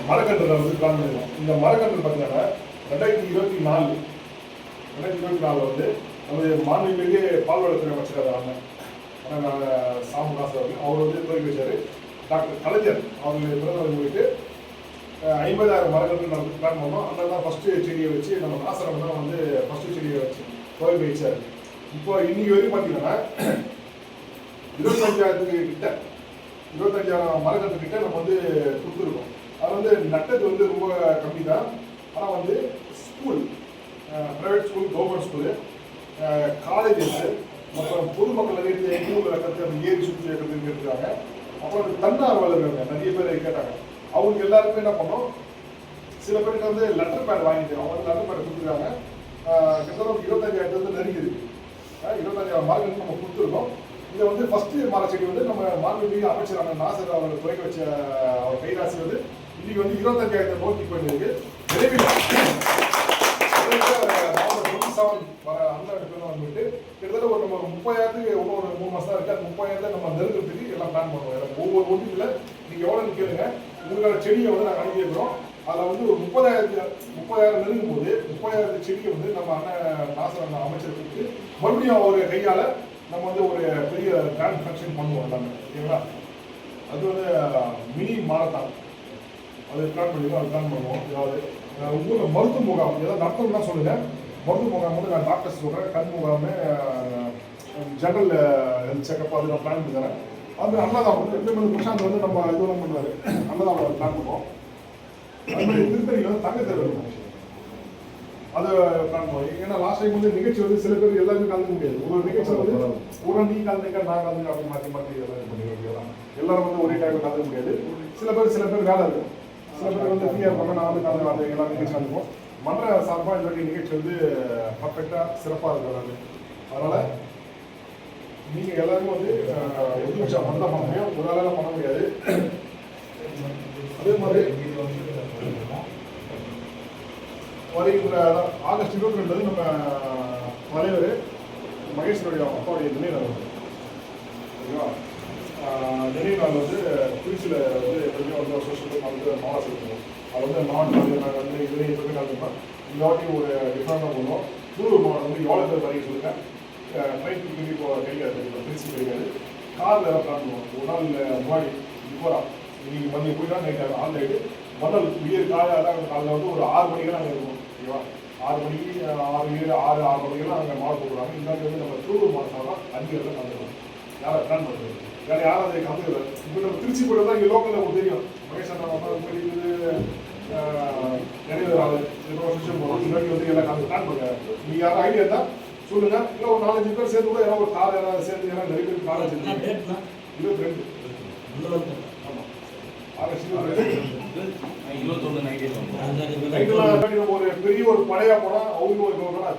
மரக்கன்றுகளை வந்து பிளான் பண்ணிருக்கோம். இந்த மரக்கன்று பார்த்தீங்கன்னா 2024 வந்து நமது மாநிலத்திலேயே பால்வளத்துறை அமைச்சர் அண்ணன் சாமு நாசர் அவர் வந்து துவக்கி வச்சார். டாக்டர் கலைஞர் அவர்கள் பிறந்தவரை போயிட்டு 50,000 மரங்கள் நம்ம பிளான் பண்ணோம். அண்ணன் தான் ஃபஸ்ட்டு செடியை வச்சு நம்ம நாசரம் தான் வந்து ஃபஸ்ட்டு செடியை வச்சு துவக்கி வச்சார். இப்போ இன்னைக்கு வரைக்கும் பார்த்தீங்கன்னா 25,000 மரக்கன்றுக்கிட்ட நம்ம வந்து கொடுத்துருக்கோம். அது வந்து நட்டது வந்து ரொம்ப கம்மி தான். ஆனால் வந்து school, private school, government school, colleges, அப்புறம் பொதுமக்கள் நிறைய எங்கள் ஊரில் கற்று அந்த ஏரி சுற்றி கற்றுன்னு இருக்காங்க. அப்புறம் தன்னார்வலர்கள் நிறைய பேர் கேட்டாங்க. அவங்களுக்கு எல்லாருக்குமே என்ன பண்ணோம், சில பேருக்கு வந்து லெட்டர் பேட் வாங்கிட்டு அவங்க வந்து லெட்டர் பேட் கொடுத்துருக்காங்க. கிட்டத்தட்ட 25,000 நெருங்குது. 25,000 மரங்கள் நம்ம கொடுத்துருக்கோம். இதை வந்து ஃபஸ்ட்டு மரச்செடி வந்து நம்ம மாண்புமிகு அமைச்சர் அண்ணன் நாசர் அவர்கள் துவக்கி வச்ச அவர் கைராசி வந்து இன்னைக்கு வந்து 25,000 நோக்கி போயிருக்கு. விரைவில் வர அந்த வந்துட்டு கிட்டத்தட்ட ஒரு நம்ம 30,000 இன்னொரு 3 மாதம் தான் இருக்குது. அந்த 30,000 நம்ம நெருக்கிறதுக்கு எல்லாம் பிளான் பண்ணுவோம். ஒவ்வொரு ஒன்றியில் நீங்கள் எவ்வளோன்னு கேளுங்க, உங்களோட செடியை வந்து நாங்கள் அனுப்பியிருக்கிறோம். அதில் வந்து ஒரு 30,000 நெருங்கும் போது 30,000 செடியை வந்து நம்ம அண்ணன் நாசர் அண்ணன் அமைச்சருக்கு மறுபடியும் ஒரு கையால் நம்ம வந்து ஒரு பெரிய கிராண்ட் ஃபங்க்ஷன் பண்ணுவோம் எல்லாமே. ஓகேங்களா? அது வந்து மினி மாரத்தான் அது பிளான் பண்ணிடுவோம். அது பிளான் பண்ணுவோம். ஏதாவது ஊரில் மருத்துவ முகாம் ஏதாவது நடத்தணும்னா சொல்லுங்கள். மருத்துவ முகாம் வந்து நான் டாக்டர்ஸ் சொல்கிறேன். கண் முகாம், ஜெனரல் ஹெல்த் செக்அப் அது நான் பிளான் பண்ணுறேன். அது அன்னதானம் வந்து 2 பிரசாந்த் வந்து நம்ம இதெல்லாம் பண்ணுவார். அன்னதானம் பிளான் பண்ணுவோம். அது மாதிரி திருத்தணியில் வந்து தங்கத்தேர் இருக்கும். அதை பிளான் பண்ணுவோம். ஏன்னா லாஸ்ட் டைம் வந்து நிகழ்ச்சி வந்து சில பேர் எல்லாருமே கலந்துக்க முடியாது. ஒரு நிகழ்ச்சி வந்து ஒரு நீ கலந்துக்க நான் கலந்துக்க அப்படி மாற்றி மாற்றி எல்லாம் பண்ணிக்கலாம். எல்லாரும் வந்து ஒரே டைம் கலந்துக்க முடியாது. சில பேர் வேலை இருக்கும். சில பேர் வந்து ஃப்ரீயாக இருப்பாங்க. நான் வந்து கலந்து எல்லா நிகழ்ச்சி கலந்துப்போம். மன்ற சார்பாக இந்த நிகழ்ச்சி வந்து பர்ஃபெக்டாக சிறப்பாக இருக்கிறாங்க. அதனால் நீங்கள் எல்லாருமே வந்து ஒத்துழைச்சா மட்டும் பண்ண முடியும். ஒரு ஆளால் பண்ண முடியாது. அதே மாதிரி வருகின்ற ஆகஸ்ட் 22 நம்ம தலைவர் மகேஸ்வருடைய அப்பாவுடைய நினைவு நாள் வந்து ஓகேவா? நினைவு நாள் வந்து திருச்சியில் வந்து எப்பவுமே வந்து சோஷியல் வந்து மாவட்ட செய்யணும். அது வந்து மாவட்ட நாங்கள் வந்து இதுலேயும் எப்பவுமே கலந்துப்போம். இந்த வாட்டி ஒரு டிஃப்ரெண்டாக பண்ணுவோம். திருவள்ளூர் மாவட்டம் வந்து எவ்வளோ பேர் வரைக்கும் சொல்லுங்கள். ட்ரெயின் திரும்பி இப்போ கிடைக்காது, திருச்சி கிடைக்காது. காரில் எல்லாம் பிளான் பண்ணுவோம். ஒரு நாள் முன்னாடி பிஃபோரா இன்னைக்கு மதியம் போயிட்டா நைட் ஆன் ஆகிட்டு முதல் விடியற் காலையில் வந்து ஒரு 6 மணிக்கெல்லாம் அங்கே இருக்கும். ஓகேவா? 6 மணிக்கு 6 மணிக்கெல்லாம் அங்கே மாவட்டம் போடுறாங்க. இந்த வந்து நம்ம திருவள்ளூர் மாவட்டம் தான் அதிகம் கலந்துக்கலாம். யாரை பிளான் பண்ணுறது வேறு யாரும் அதை கலந்துக்கல. இப்போ நம்ம திருச்சி போய்ட்டு தான் இங்கே லோக்கலில் உங்களுக்கு தெரியும். மகேஷ் அண்ணா தெரியுது, நிறைய நாள் விஷயம் போகிறோம். முன்னாடி வந்து எல்லாம் கலந்து பிளான் பண்ணுங்க. நீங்கள் யாரும் ஐடியா இருந்தால் சொல்லுங்கள். இல்லை ஒரு 4-5 பேர் சேர்ந்து கூட ஏதாவது ஒரு கார் யாராவது சேர்ந்து ஏன்னா நிறைய பேர் காலேஜ் 22 ஆமாம் ஆகஸ்ட் 21 ஒரு பெரிய ஒரு படையா போனால் அவங்க ஒரு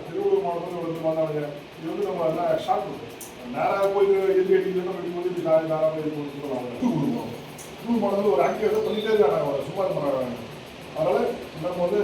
திருவள்ளூர் மாவட்டத்தில் வந்து வந்தாங்க. இது வந்து நம்ம எல்லாம் ஷார்ட் பண்ணுறோம். நேராக போய் எது எட்டிங்கன்னா வெடிக்கும் போது நேராக இது கொடுத்துருவாங்க. திருவள்ளூர் மாவட்டத்தில் ஒரு ஆக்டிவாக பண்ணிட்டே இருக்காங்க. சும்மா பண்ண. அதனால் நம்ம வந்து